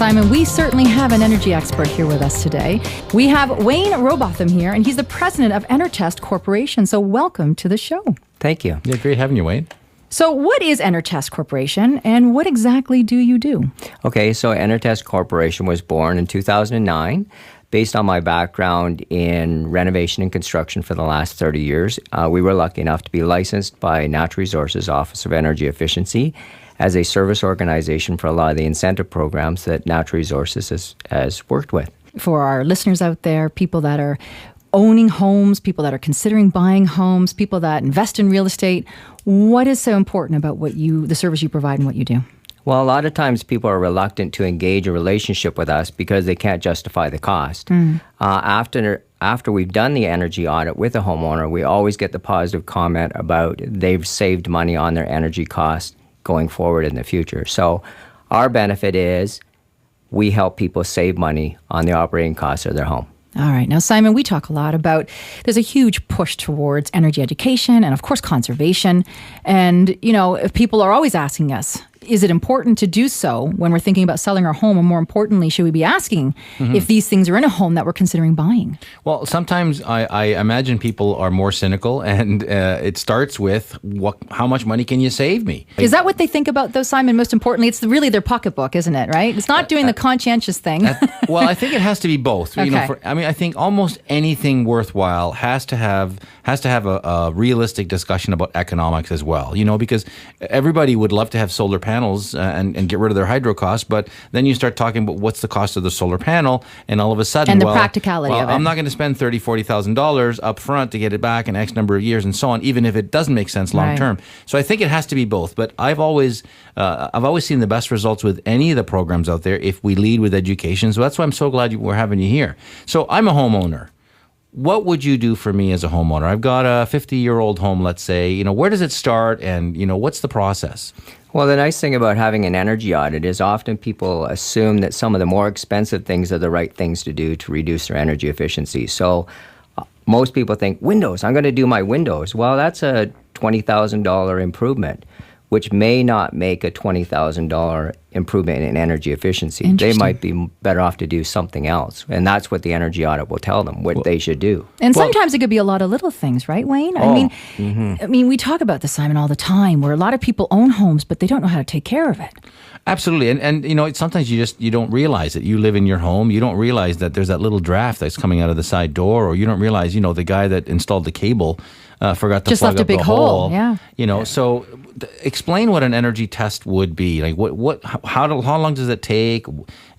Simon, we certainly have an energy expert here with us today. We have Wayne Rowbotham here, and he's the president of Enertest Corporation. So welcome to the show. Thank you. Yeah, great having you, Wayne. So what is Enertest Corporation, and what exactly do you do? Okay, so Enertest Corporation was born in 2009. Based on my background in renovation and construction for the last 30 years, we were lucky enough to be licensed by Natural Resources Office of Energy Efficiency as a service organization for a lot of the incentive programs that Natural Resources has worked with. For our listeners out there, people that are owning homes, people that are considering buying homes, people that invest in real estate, what is so important about the service you provide and what you do? Well, a lot of times people are reluctant to engage a relationship with us because they can't justify the cost. After we've done the energy audit with a homeowner, we always get the positive comment about they've saved money on their energy costs going forward in the future. So our benefit is we help people save money on the operating costs of their home. All right. Now, Simon, we talk a lot about there's a huge push towards energy education and, of course, conservation. And, if people are always asking us, is it important to do so when we're thinking about selling our home? And more importantly, should we be asking if these things are in a home that we're considering buying? Well, sometimes I imagine people are more cynical, and it starts with, how much money can you save me? Is that what they think about, though, Simon? Most importantly, it's really their pocketbook, isn't it, right? It's not doing the conscientious thing. Well, I think it has to be both. Okay. I think almost anything worthwhile has to have a realistic discussion about economics as well, because everybody would love to have solar panels and get rid of their hydro costs, but then you start talking about what's the cost of the solar panel, and all of a sudden, and the practicality of it. I'm not going to spend $30,000-$40,000 up front to get it back in X number of years and so on, even if it doesn't make sense long term. So I think it has to be both. But I've always seen the best results with any of the programs out there if we lead with education. So that's why I'm so glad we're having you here. So I'm a homeowner. What would you do for me as a homeowner? I've got a 50-year-old home, let's say. Where does it start, and what's the process? Well, the nice thing about having an energy audit is often people assume that some of the more expensive things are the right things to do to reduce their energy efficiency. So most people think, windows, I'm going to do my windows. Well, that's a $20,000 improvement, which may not make a $20,000 improvement in energy efficiency. They might be better off to do something else. And that's what the energy audit will tell them, what they should do. And sometimes it could be a lot of little things, right, Wayne? I mean, we talk about this, Simon, all the time, where a lot of people own homes, but they don't know how to take care of it. Absolutely. And sometimes you don't realize it. You live in your home. You don't realize that there's that little draft that's coming out of the side door, or you don't realize, the guy that installed the cable forgot to just plug left up a big the hole. Yeah. So explain what an energy test would be. Like how long does it take?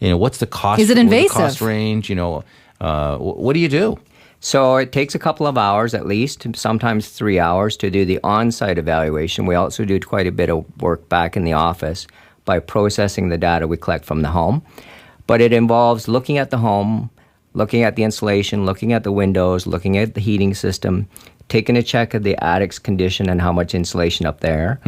What's the cost? Is it invasive? The cost range? What do you do? So it takes a couple of hours at least, sometimes 3 hours to do the on-site evaluation. We also do quite a bit of work back in the office by processing the data we collect from the home. But it involves looking at the home, looking at the insulation, looking at the windows, looking at the heating system, taking a check of the attic's condition and how much insulation up there.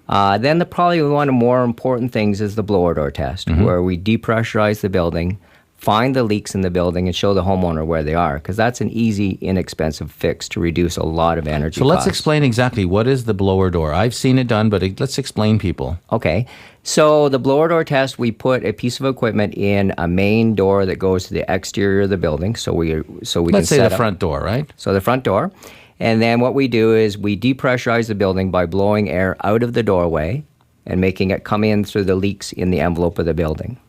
Then probably one of the more important things is the blower door test, where we depressurize the building, find the leaks in the building, and show the homeowner where they are, because that's an easy, inexpensive fix to reduce a lot of energy costs. So let's explain exactly what is the blower door. I've seen it done, but let's explain people. Okay. So the blower door test, we put a piece of equipment in a main door that goes to the exterior of the building. So we let's can say set the up, front door, right? So the front door. And then what we do is we depressurize the building by blowing air out of the doorway and making it come in through the leaks in the envelope of the building.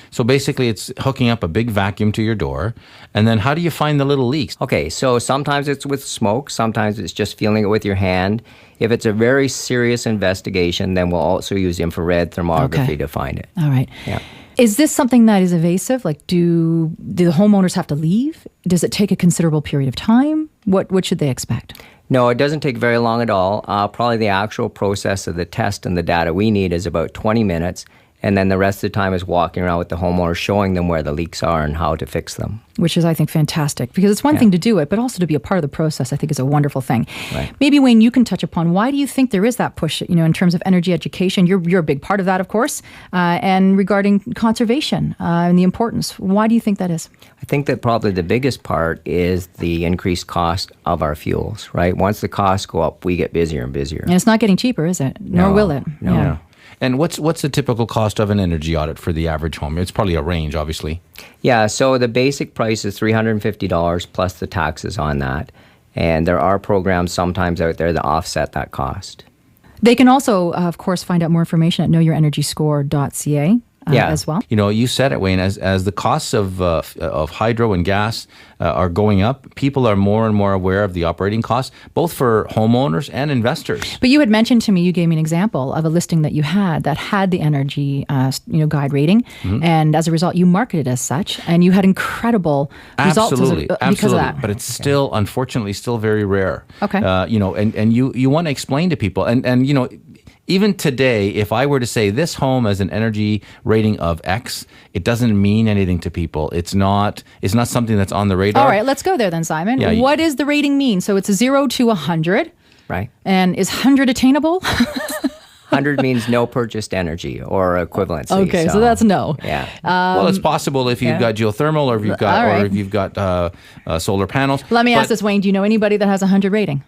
So basically it's hooking up a big vacuum to your door. And then how do you find the little leaks? Okay, so sometimes it's with smoke, sometimes it's just feeling it with your hand. If it's a very serious investigation, then we'll also use infrared thermography to find it. All right. Yeah. Is this something that is evasive? Like, do the homeowners have to leave? Does it take a considerable period of time? What should they expect? No, it doesn't take very long at all. Probably the actual process of the test and the data we need is about 20 minutes. And then the rest of the time is walking around with the homeowner, showing them where the leaks are and how to fix them. Which is, I think, fantastic. Because it's one thing to do it, but also to be a part of the process, I think, is a wonderful thing. Right. Maybe, Wayne, you can touch upon, why do you think there is that push, in terms of energy education? You're a big part of that, of course. And regarding conservation and the importance, why do you think that is? I think that probably the biggest part is the increased cost of our fuels, right? Once the costs go up, we get busier and busier. And it's not getting cheaper, is it? Nor will it. No. Yeah. And what's the typical cost of an energy audit for the average home? It's probably a range, obviously. Yeah, so the basic price is $350 plus the taxes on that. And there are programs sometimes out there that offset that cost. They can also, of course, find out more information at knowyourenergyscore.ca. As well. You know, you said it, Wayne, as the costs of hydro and gas are going up, people are more and more aware of the operating costs, both for homeowners and investors. But you had mentioned to me, you gave me an example of a listing that you had that had the energy guide rating, and as a result, you marketed as such, and you had incredible results because of that. But it's still, unfortunately, still very rare. Okay. And you want to explain to people, and you know, even today, if I were to say this home has an energy rating of X, it doesn't mean anything to people. It's not something that's on the radar. All right, let's go there then, Simon. Yeah, what does the rating mean? So it's a 0 to 100. Right. And is 100 attainable? 100 means no purchased energy or equivalency. Okay, so that's no. Yeah. Well, it's possible if you've got geothermal or if you've got solar panels. Let me ask this, Wayne. Do you know anybody that has a 100 rating?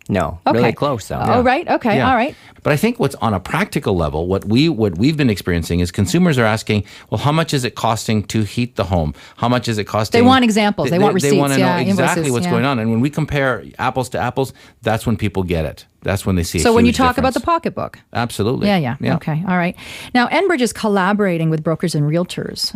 No, Okay. really close though. Oh, right. Okay. Yeah. All right. But I think what's on a practical level, what we've been experiencing is consumers are asking, well, how much is it costing to heat the home? How much is it costing? They want examples. They want receipts. They want to know exactly invoices, what's going on. And when we compare apples to apples, that's when people get it. That's when they see. So a when you huge talk about difference. the pocketbook. Absolutely. Yeah. Okay. All right. Now, Enbridge is collaborating with brokers and realtors.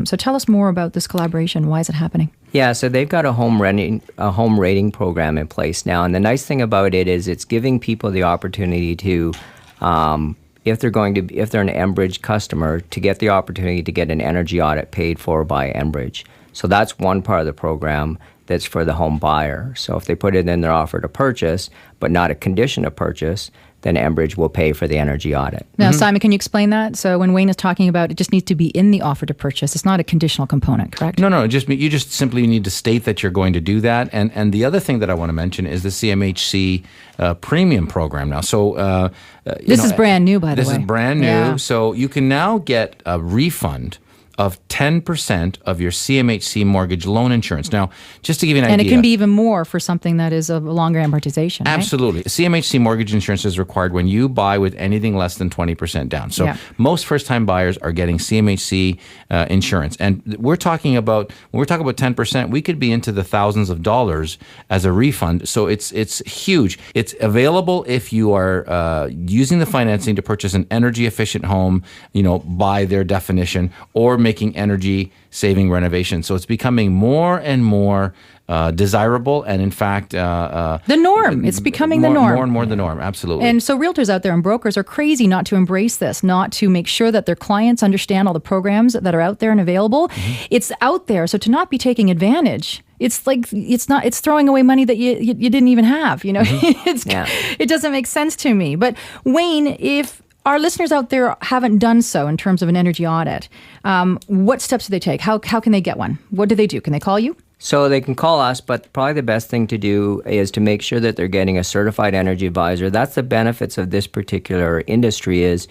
So tell us more about this collaboration. Why is it happening? Yeah, so they've got a home rating program in place now, and the nice thing about it is it's giving people the opportunity to, if they're an Ambridge customer, to get the opportunity to get an energy audit paid for by Ambridge. So that's one part of the program that's for the home buyer. So if they put it in their offer to purchase, but not a condition of purchase, then Ambridge will pay for the energy audit. Now, Simon, can you explain that? So when Wayne is talking about it just needs to be in the offer to purchase, it's not a conditional component, correct? No. You just simply need to state that you're going to do that. And the other thing that I want to mention is the CMHC premium program now. So this is brand new, by the way. This is brand new. Yeah. So you can now get a refund of 10% of your CMHC mortgage loan insurance. Now, just to give you an idea. And it can be even more for something that is of a longer amortization, right? Absolutely. CMHC mortgage insurance is required when you buy with anything less than 20% down. So most first-time buyers are getting CMHC insurance. And when we're talking about 10%, we could be into the thousands of dollars as a refund. So it's huge. It's available if you are using the financing to purchase an energy-efficient home, by their definition, or making energy-saving renovations. So it's becoming more and more desirable, and in fact, the norm. It's becoming the norm. More and more the norm. Absolutely. And so realtors out there and brokers are crazy not to embrace this, not to make sure that their clients understand all the programs that are out there and available. It's out there, so to not be taking advantage. It's like it's throwing away money that you didn't even have. It doesn't make sense to me. But Wayne, if our listeners out there haven't done so in terms of an energy audit, what steps do they take? How can they get one? What do they do? Can they call you? So they can call us, but probably the best thing to do is to make sure that they're getting a certified energy advisor. That's the benefits of this particular industry is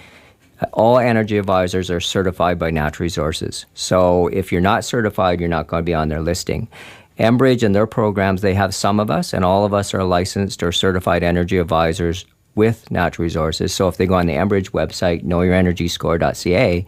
all energy advisors are certified by Natural Resources. So if you're not certified, you're not going to be on their listing. Ambridge and their programs, they have some of us, and all of us are licensed or certified energy advisors with Natural Resources. So if they go on the Ambridge website, knowyourenergyscore.ca,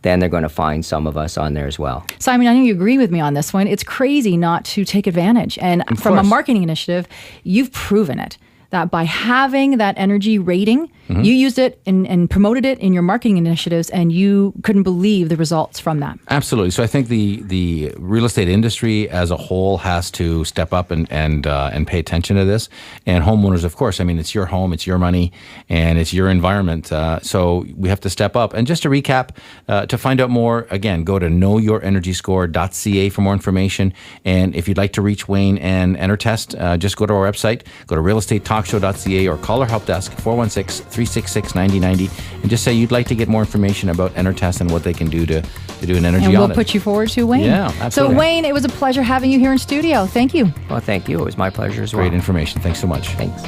then they're going to find some of us on there as well. Simon, I know you agree with me on this one. It's crazy not to take advantage. And from a marketing initiative, you've proven it. That by having that energy rating, you used it and promoted it in your marketing initiatives, and you couldn't believe the results from that. Absolutely. So I think the real estate industry as a whole has to step up and pay attention to this. And homeowners, of course, it's your home, it's your money, and it's your environment. So we have to step up. And just to recap, to find out more, again, go to knowyourenergyscore.ca for more information. And if you'd like to reach Wayne and Enertest, just go to our website, go to realestatetalkshow.ca or call our help desk, 416-366-9090, and just say you'd like to get more information about Enertest and what they can do to do an energy audit. And we'll put you forward to Wayne. Yeah, absolutely. So Wayne, it was a pleasure having you here in studio. Thank you. Well, thank you. It was my pleasure as well. Great information. Thanks so much. Thanks.